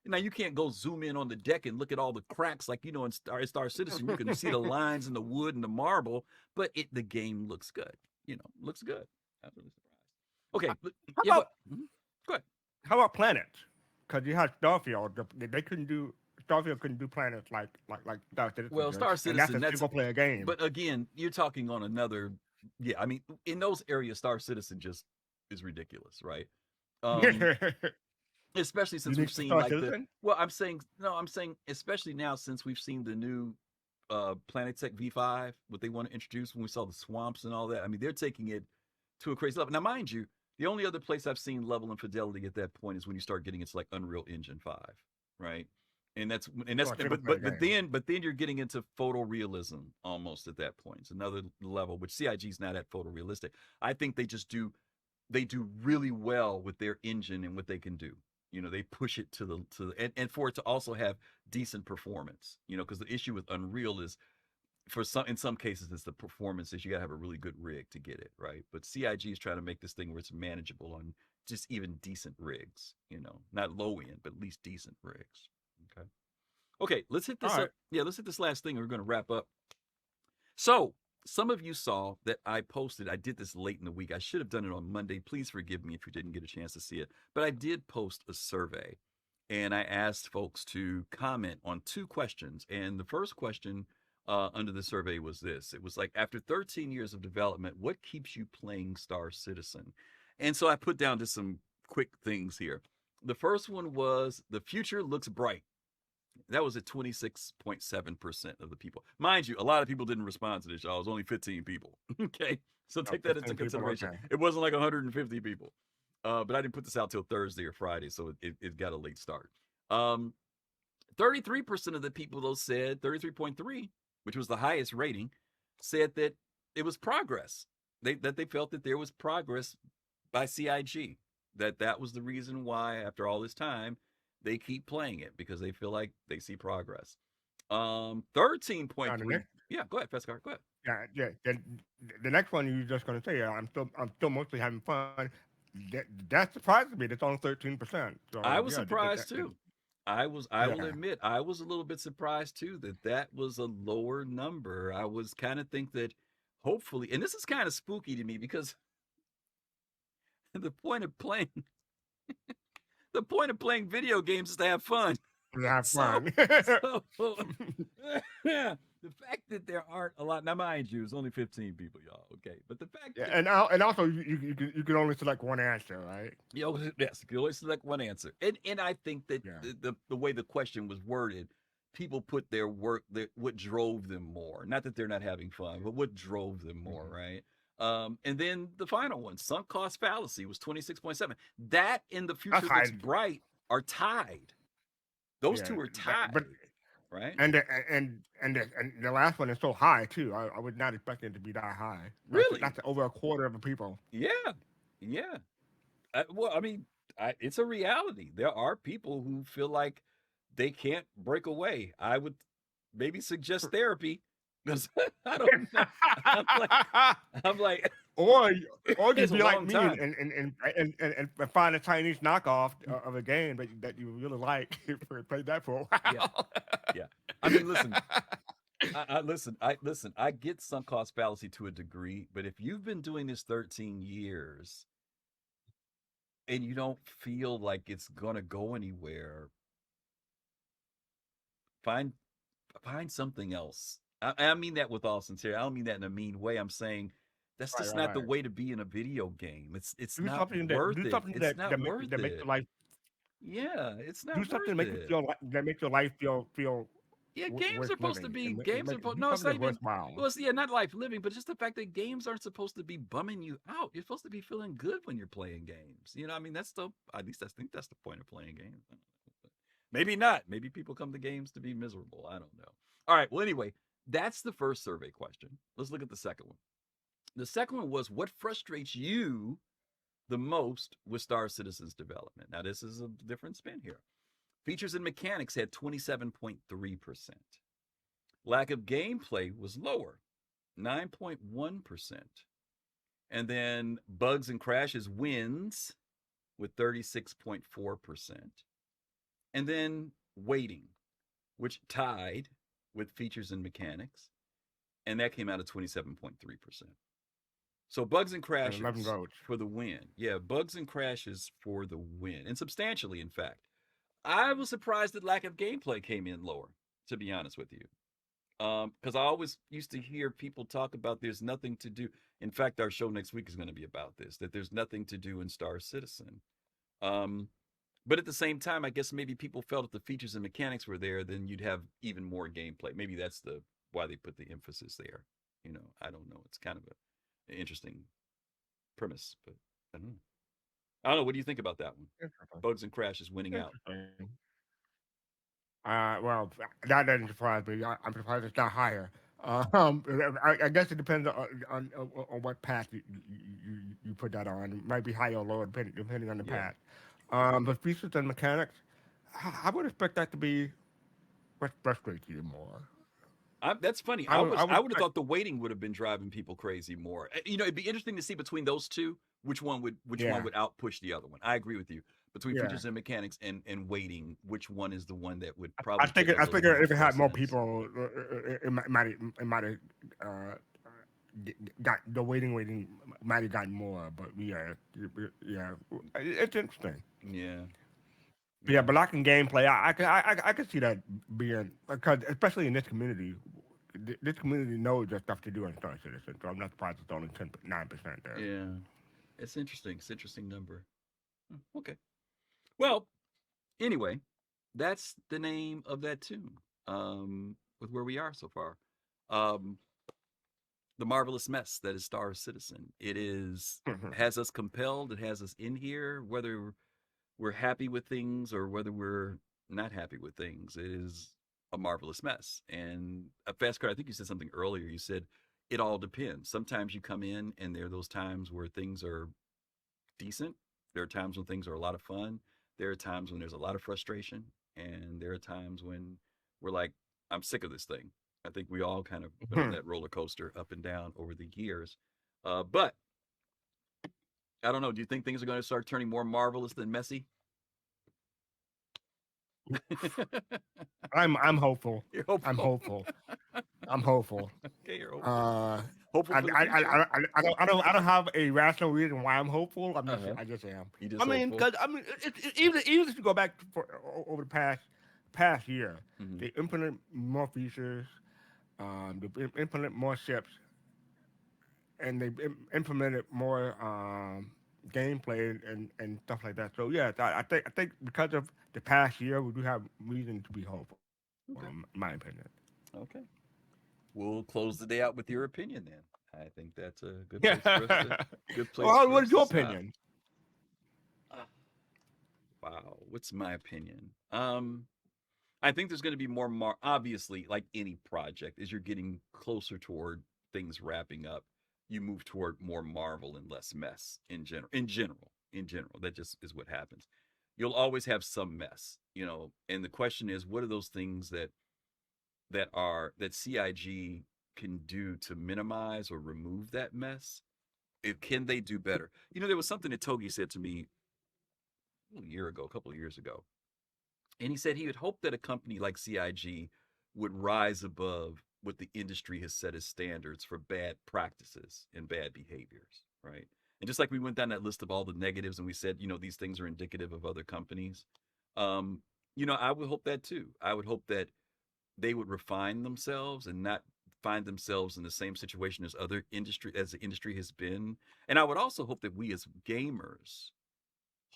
Now you can't go zoom in on the deck and look at all the cracks like in Star Citizen. You can see the lines in the wood and the marble, but the game looks good. Looks good. I'm really surprised. Okay, How yeah, about go ahead. how about planets? Because you had Starfield. They couldn't do Starfield couldn't do planets like Star Citizen Well, does. Star And that's Citizen, a that's single player game. but again, you're talking on another. Yeah, I mean, in those areas, Star Citizen just is ridiculous, right? Um, especially since we've Unique to seen Star like the. Citizen? Well, I'm saying no, I'm saying especially now since we've seen the new Planetech V5, what they want to introduce when we saw the swamps and all that. I mean, they're taking it to a crazy level. Now, mind you, the only other place I've seen level and fidelity at that point is when you start getting into like Unreal Engine 5, right? And that's Oh, a single but player but but game. then you're getting into photorealism almost at that point. It's another level, which CIG's not at photorealistic. I think they do really well with their engine and what they can do. They push it and for it to also have decent performance. Because the issue with Unreal is in some cases it's the performance is you gotta have a really good rig to get it right. But CIG is trying to make this thing where it's manageable on just even decent rigs. Not low end, but at least decent rigs. Okay. Okay, let's hit All this right. up. Yeah, let's hit this last thing. And we're going to wrap up. So, some of you saw that I posted. I did this late in the week. I should have done it on Monday. Please forgive me if you didn't get a chance to see it. But I did post a survey, and I asked folks to comment on two questions. And the first question under the survey was this: it was like, after 13 years of development, what keeps you playing Star Citizen? And so I put down just some quick things here. The first one was, the future looks bright. That was at 26.7% of the people. Mind you, a lot of people didn't respond to this, y'all. It was only 15 people. Okay. So take that into 15 people, consideration. okay. It wasn't like 150 people. But I didn't put this out till Thursday or Friday, so it got a late start. 33% of the people, though, said, 33.3, which was the highest rating, said that it was progress. That they felt that there was progress by CIG. That was the reason why, after all this time, they keep playing it, because they feel like they see progress. Now, the 13.3. next, Yeah, go ahead, Fastcart. Go ahead. yeah. The next one you're just gonna say, I'm still mostly having fun. That surprises me. That's only 13%. I So was yeah, surprised too. I will yeah. admit, I was a little bit surprised too that was a lower number. I was kind of think that hopefully, and this is kind of spooky to me, because the point of playing the point of playing video games is to have fun. We have So, fun. so yeah, the fact that there aren't a lot, now mind you, it's only 15 people, y'all. Okay, but the fact Yeah, that and also you can only select one answer, right? yes, you can always select one answer, and I think that Yeah. the way the question was worded, people put their work, what drove them more. Not that they're not having fun, but what drove them more, Mhm. right? And then the final one, sunk cost fallacy, was 26.7. That and the That's future looks high. bright are tied. Those Yeah, two are but tied, right? and the last one is so high too. I would not expect it to be that high. Really? That's over a quarter of the people. Yeah, yeah. Well, I mean, it's a reality. There are people who feel like they can't break away. I would maybe suggest therapy, because I don't know. I'm like, I'm like, or or you it's a be like long me time. and find a Chinese knockoff of a game that you really like, play that for a Yeah, while. yeah. I mean, listen. Listen. I get sunk cost fallacy to a degree, but if you've been doing this 13 years and you don't feel like it's gonna go anywhere, find find something else. I mean that with all sincerity. I don't mean that in a mean way. I'm saying that's Right, just right, not the right. way to be in a video game. It's Do not something that worth do it. something It's that not worth that makes your it. life Yeah, it's do not something to worth make you it. feel like that makes your life feel Yeah, games worth are supposed to living, be and games are supposed. do No, it's something not that's even. worthwhile. Well, it's, yeah, not life living, but just the fact that games aren't supposed to be bumming you out. You're supposed to be feeling good when you're playing games. You know, I mean, that's the at least I think that's the point of playing games. Maybe not. Maybe people come to games to be miserable. I don't know. All right. Well, anyway, that's the first survey question. Let's look at the second one. The second one was what frustrates you the most with Star Citizen's development. Now, this is a different spin here. Features and mechanics had 27.3%. Lack of gameplay was lower, 9.1%. And then bugs and crashes wins with 36.4%. And then waiting, which tied with features and mechanics, and that came out at 27.3%. So bugs and And 11 crashes votes. for the win. Yeah, bugs and crashes for the win, and substantially, in fact. I was surprised that lack of gameplay came in lower, to be honest with you. Because I always used to hear people talk about there's nothing to do. In fact, our show next week is going to be about this, that there's nothing to do in Star Citizen. Um, but at the same time, I guess maybe people felt if the features and mechanics were there, then you'd have even more gameplay. Maybe that's the why they put the emphasis there. You know, I don't know. It's kind of an interesting premise, but I don't know. I don't know. What do you think about that one? Interesting. Bugs and crashes winning out. Interesting. Well, that doesn't surprise me. I'm surprised it's not higher. Um, I guess it depends on what path you put that on. It might be higher or lower depending on the Yeah. path. But features and mechanics, I would expect that to be what frustrates you more. That's funny. I would I would have expect, thought the waiting would have been driving people crazy more. You know, it'd be interesting to see between those two which one yeah, would outpush the other one. I agree with you. Between yeah. features and mechanics and waiting, which one is the one that would I probably take think a I little figure more if it had more precedence? people, it might have uh, got the waiting might have gotten more. But yeah, yeah, it's interesting. Yeah. Yeah, Yeah. but lacking gameplay, I can see that being because especially in this community, this community knows there's stuff to do in Star Citizen, so I'm not surprised it's only 9% there. Yeah. It's interesting. It's an interesting number. Okay. Well, anyway, that's the name of that tune. With where we are so far. Um, the marvelous mess that is Star Citizen. It is has us compelled. It has us in here, whether we're happy with things or whether we're not happy with things. It is a marvelous mess. And a fast card. I think you said something earlier. You said it all depends. Sometimes you come in and there are those times where things are decent. There are times when things are a lot of fun. There are times when there's a lot of frustration, and there are times when we're like, I'm sick of this thing. I think we all kind of been on that roller coaster up and down over the years. But I don't know. Do you think things are going to start turning more marvelous than messy? I'm hopeful. You're I'm hopeful. hopeful. I'm hopeful. Okay, you're hopeful. Uh, Hopeful for the future. I don't have a rational reason why I'm hopeful. Uh-huh. I just am. You just hopeful. Because even if you go back over the past year, Mm-hmm. they implement more features, they implement more ships, and they implemented more gameplay and stuff like that. So yeah, I think because of the past year, we do have reason to be hopeful, Okay. in my opinion. Okay. We'll close the day out with your opinion then. I think that's a good Yeah. place for us to good place Well, for what us is to your stop. opinion? Ah, wow, what's my opinion? I think there's going to be more obviously like any project as you're getting closer toward things wrapping up, you move toward more marvel and less mess in general. In general, that just is what happens. You'll always have some mess, you know, and the question is what are those things that CIG can do to minimize or remove that mess? Can they do better? You know, there was something that Togi said to me a couple of years ago, and he said he would hope that a company like CIG would rise above what the industry has set as standards for bad practices and bad behaviors, right? And just like we went down that list of all the negatives and we said, you know, these things are indicative of other companies. Um, you know, I would hope that too. I would hope that they would refine themselves and not find themselves in the same situation as the industry has been. And I would also hope that we as gamers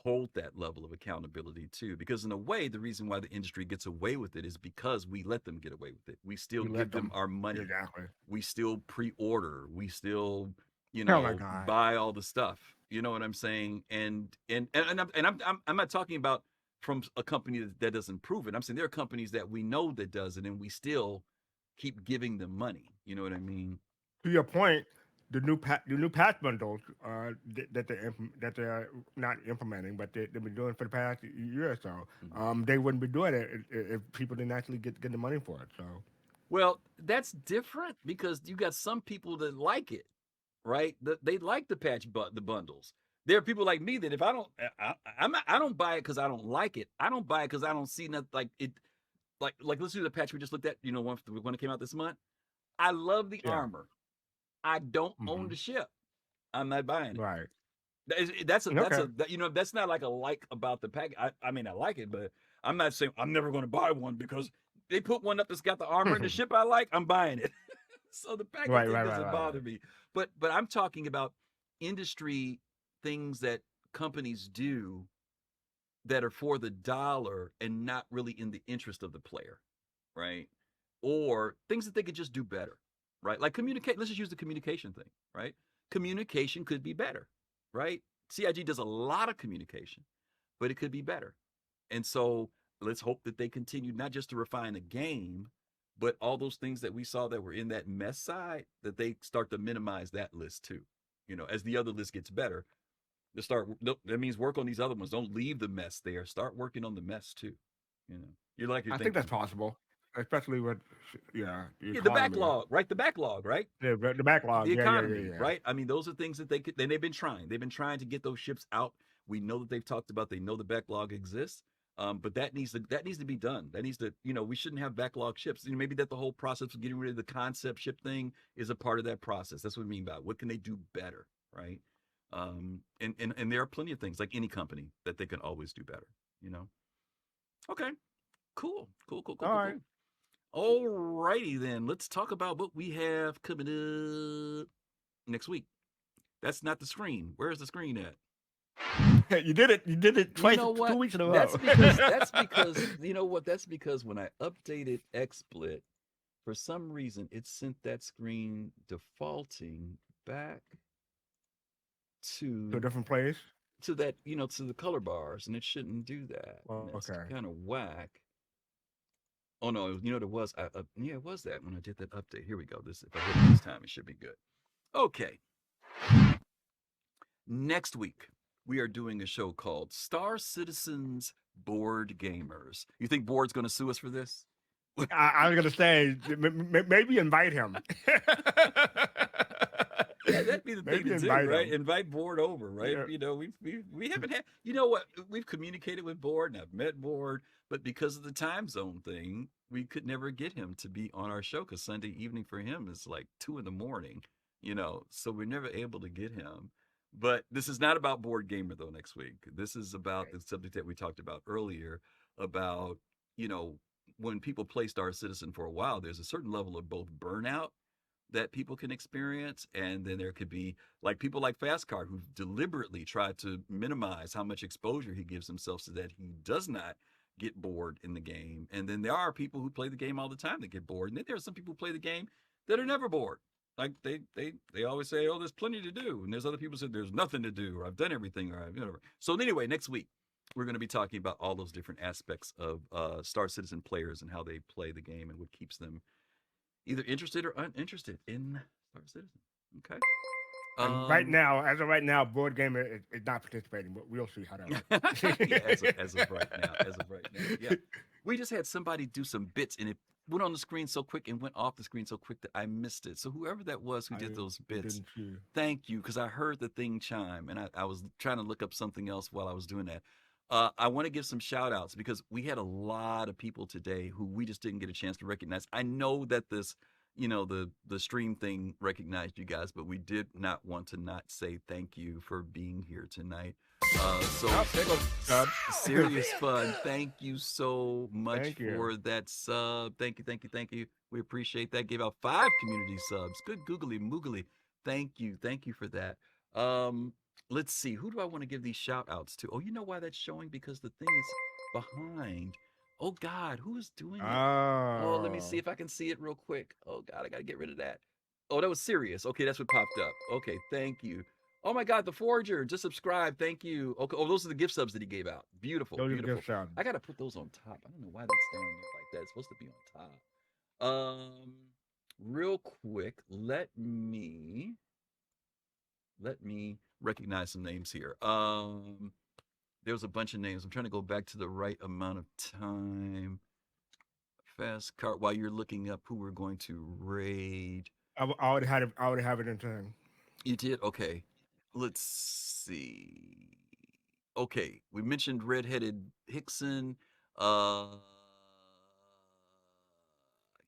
hold that level of accountability too, because in a way, the reason why the industry gets away with it is because we let them get away with it. We still You give let them them our money. exactly. We still pre-order. We still, Oh my God. buy all the stuff. You know what I'm saying? I'm not talking about from a company that doesn't prove it. I'm saying there are companies that we know that does it, and we still keep giving them money. You know what I mean? To your point, the new patch bundles that they're not implementing, but they've been doing for the past year or so. Mhm. They wouldn't be doing it if people didn't actually get the money for it. So Well, that's different because you got some people that like it, right? They like the the bundles. There are people like me that if I don't, I don't buy it because I don't like it. I don't buy it because I don't see nothing like it. Like let's do the patch we just looked at. When it came out this month. I love the yeah, armor. I don't own the ship. I'm not buying it. right. That's Okay. that's not like a like about the pack. I mean I like it, but I'm not saying I'm never going to buy one because they put one up that's got the armor and the ship I like. I'm buying it. So the package Right, thing right, right, doesn't right, bother right. me. But I'm talking about industry things that companies do that are for the dollar and not really in the interest of the player, right? Or things that they could just do better, right? Like communicate. Let's just use the communication thing, right? Communication could be better, right? CIG does a lot of communication, but it could be better. And so let's hope that they continue not just to refine the game, but all those things that we saw that were in that mess side, that they start to minimize that list too. As the other list gets better, that means work on these other ones. Don't leave the mess there. Start working on the mess too. You're like you're I think that's thinking. possible, especially with the Yeah, the economy. backlog, right? The backlog, right? The backlog. The Yeah, yeah, yeah, economy, yeah. right? I mean, those are things that they could. And they've been trying. They've been trying to get those ships out. We know that they've talked about. They know the backlog exists. But that needs to be done. That needs to. We shouldn't have backlog ships. Maybe that the whole process of getting rid of the concept ship thing is a part of that process. That's what I mean by what can they do better, right? And there are plenty of things like any company that they can always do better. You know. Okay. Cool. Cool. Cool. Cool. All Cool. right. Cool. All righty then. Let's talk about what we have coming up next week. That's not the screen. Where's the screen at? You did it. You did it You twice, know what? 2 weeks in a row. That's because you know what? That's because when I updated XSplit, for some reason it sent that screen defaulting back to a to different place. that, to the color bars, and it shouldn't do that. And that's Okay. kind of whack. Oh no, it was. Yeah, it was that when I did that update. Here we go. If I hit it this time, it should be good. Okay. Next week, we are doing a show called Star Citizens Board Gamers. You think Board's going to sue us for this? I was gonna say maybe invite him. Yeah, that'd be the thing Maybe to do, invite right? him. Invite Board over, right? Yeah. We haven't had. You know what? We've communicated with Board, and I've met Board, but because of the time zone thing, we could never get him to be on our show because Sunday evening for him is like 2 a.m. So we're never able to get him. But this is not about Board Gamer though. Next week, this is about the subject that we talked about earlier about you know when people play Star Citizen for a while, there's a certain level of both burnout that people can experience, and then there could be like people like fastcart who deliberately try to minimize how much exposure he gives himself so that he does not get bored in the game. And then there are people who play the game all the time that get bored, and then there are some people who play the game that are never bored. Like they always say, oh, there's plenty to do, and there's other people who say there's nothing to do, or I've done everything, or I've whatever. So anyway, next week we're going to be talking about all those different aspects of Star Citizen players and how they play the game and what keeps them either interested or uninterested in Star Citizen. Okay. And right now, as of right now, Board Gamer is not participating, but we'll see how that works. Yeah, as of right now, yeah. We just had somebody do some bits, and it went on the screen so quick and went off the screen so quick that I missed it. So whoever that was who did those bits, didn't see. thank you, because I heard the thing chime, and I was trying to look up something else while I was doing that. I want to give some shout outs because we had a lot of people today who we just didn't get a chance to recognize. I know that this, the stream thing recognized you guys, but we did not want to not say thank you for being here tonight. So Oh, there goes sub. serious fun. Thank you so much Thank you. for that sub. Thank you, thank you, thank you. We appreciate that. Gave out 5 community subs. Good googly moogly. Thank you for that. Um, let's see. Who do I want to give these shout outs to? Oh, you know why that's showing? Because the thing is behind. Oh God, who is doing it? Oh, let me see Oh. if I can see it real quick. Oh God, I gotta get rid of that. Oh, that was serious. Okay, that's what popped up. Okay, thank you. Oh my God, the Forger just subscribed. Thank you. Okay. Oh, those are the gift subs that he gave out. Beautiful, Those are the beautiful. gift subs. I gotta put those on top. I don't know why that's down there like that. It's supposed to be on top. Real quick, let me recognize some names here. There was a bunch of names. I'm trying to go back to the right amount of time. Fast cart while you're looking up who we're going to raid. I already had it. I already have it in time. You did? Okay. Let's see. Okay, we mentioned redheaded Hickson, uh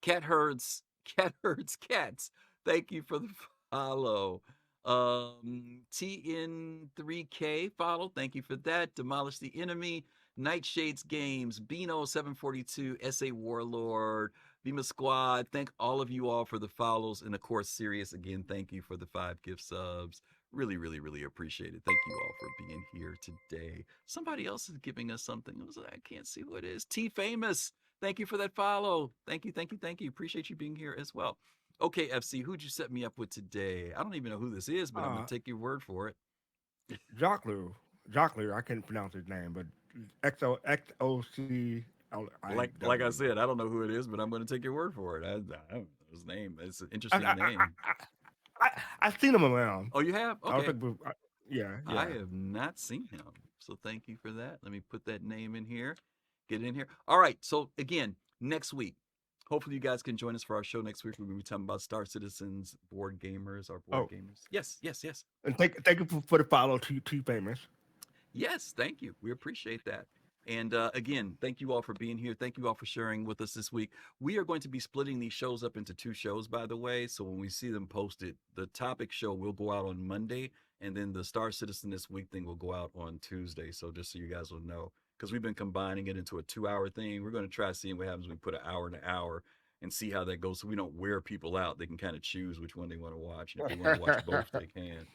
cat herds, cat herds cats. Thank you for the follow. TN3K follow. Thank you for that. Demolish the enemy. Nightshades Games, Beano 742, SA Warlord, Bima Squad. Thank all of you all for the follows. And of course, Sirius, again, thank you for the 5 gift subs. Really, really, really appreciate it. Thank you all for being here today. Somebody else is giving us something. I can't see who it is. T Famous. Thank you for that follow. Thank you, thank you, thank you. Appreciate you being here as well. Okay, FC, who'd you set me up with today? I don't even know who this is, but I'm going Uh, to take your word for it. Jocklu. Jocklu. I can't pronounce his name, but XOXOCLIW. Like I said, I don't know who it is, but I'm going to take your word for it. I don't know his name. It's an I, interesting I, I, name. I've seen him around. Oh, you have? I was Okay. like, yeah, I yeah. have not seen him. So thank you for that. Let me put that name in here. Get it in here. All right. So again, next week, hopefully you guys can join us for our show next week. We're going to be talking about Star Citizens, board gamers, our board Oh, gamers. Yes, yes, yes. and thank you for the follow to T Famous. Yes, thank you. We appreciate that. And again, thank you all for being here. Thank you all for sharing with us this week. We are going to be splitting these shows up into 2 shows, by the way. So when we see them posted, the topic show will go out on Monday, and then the Star Citizen this week thing will go out on Tuesday. So just so you guys will know, because we've been combining it into a 2-hour thing. We're going to try seeing what happens when we put an hour and see how that goes. So we don't wear people out. They can kind of choose which one they want to watch. And if they want to watch both, they can.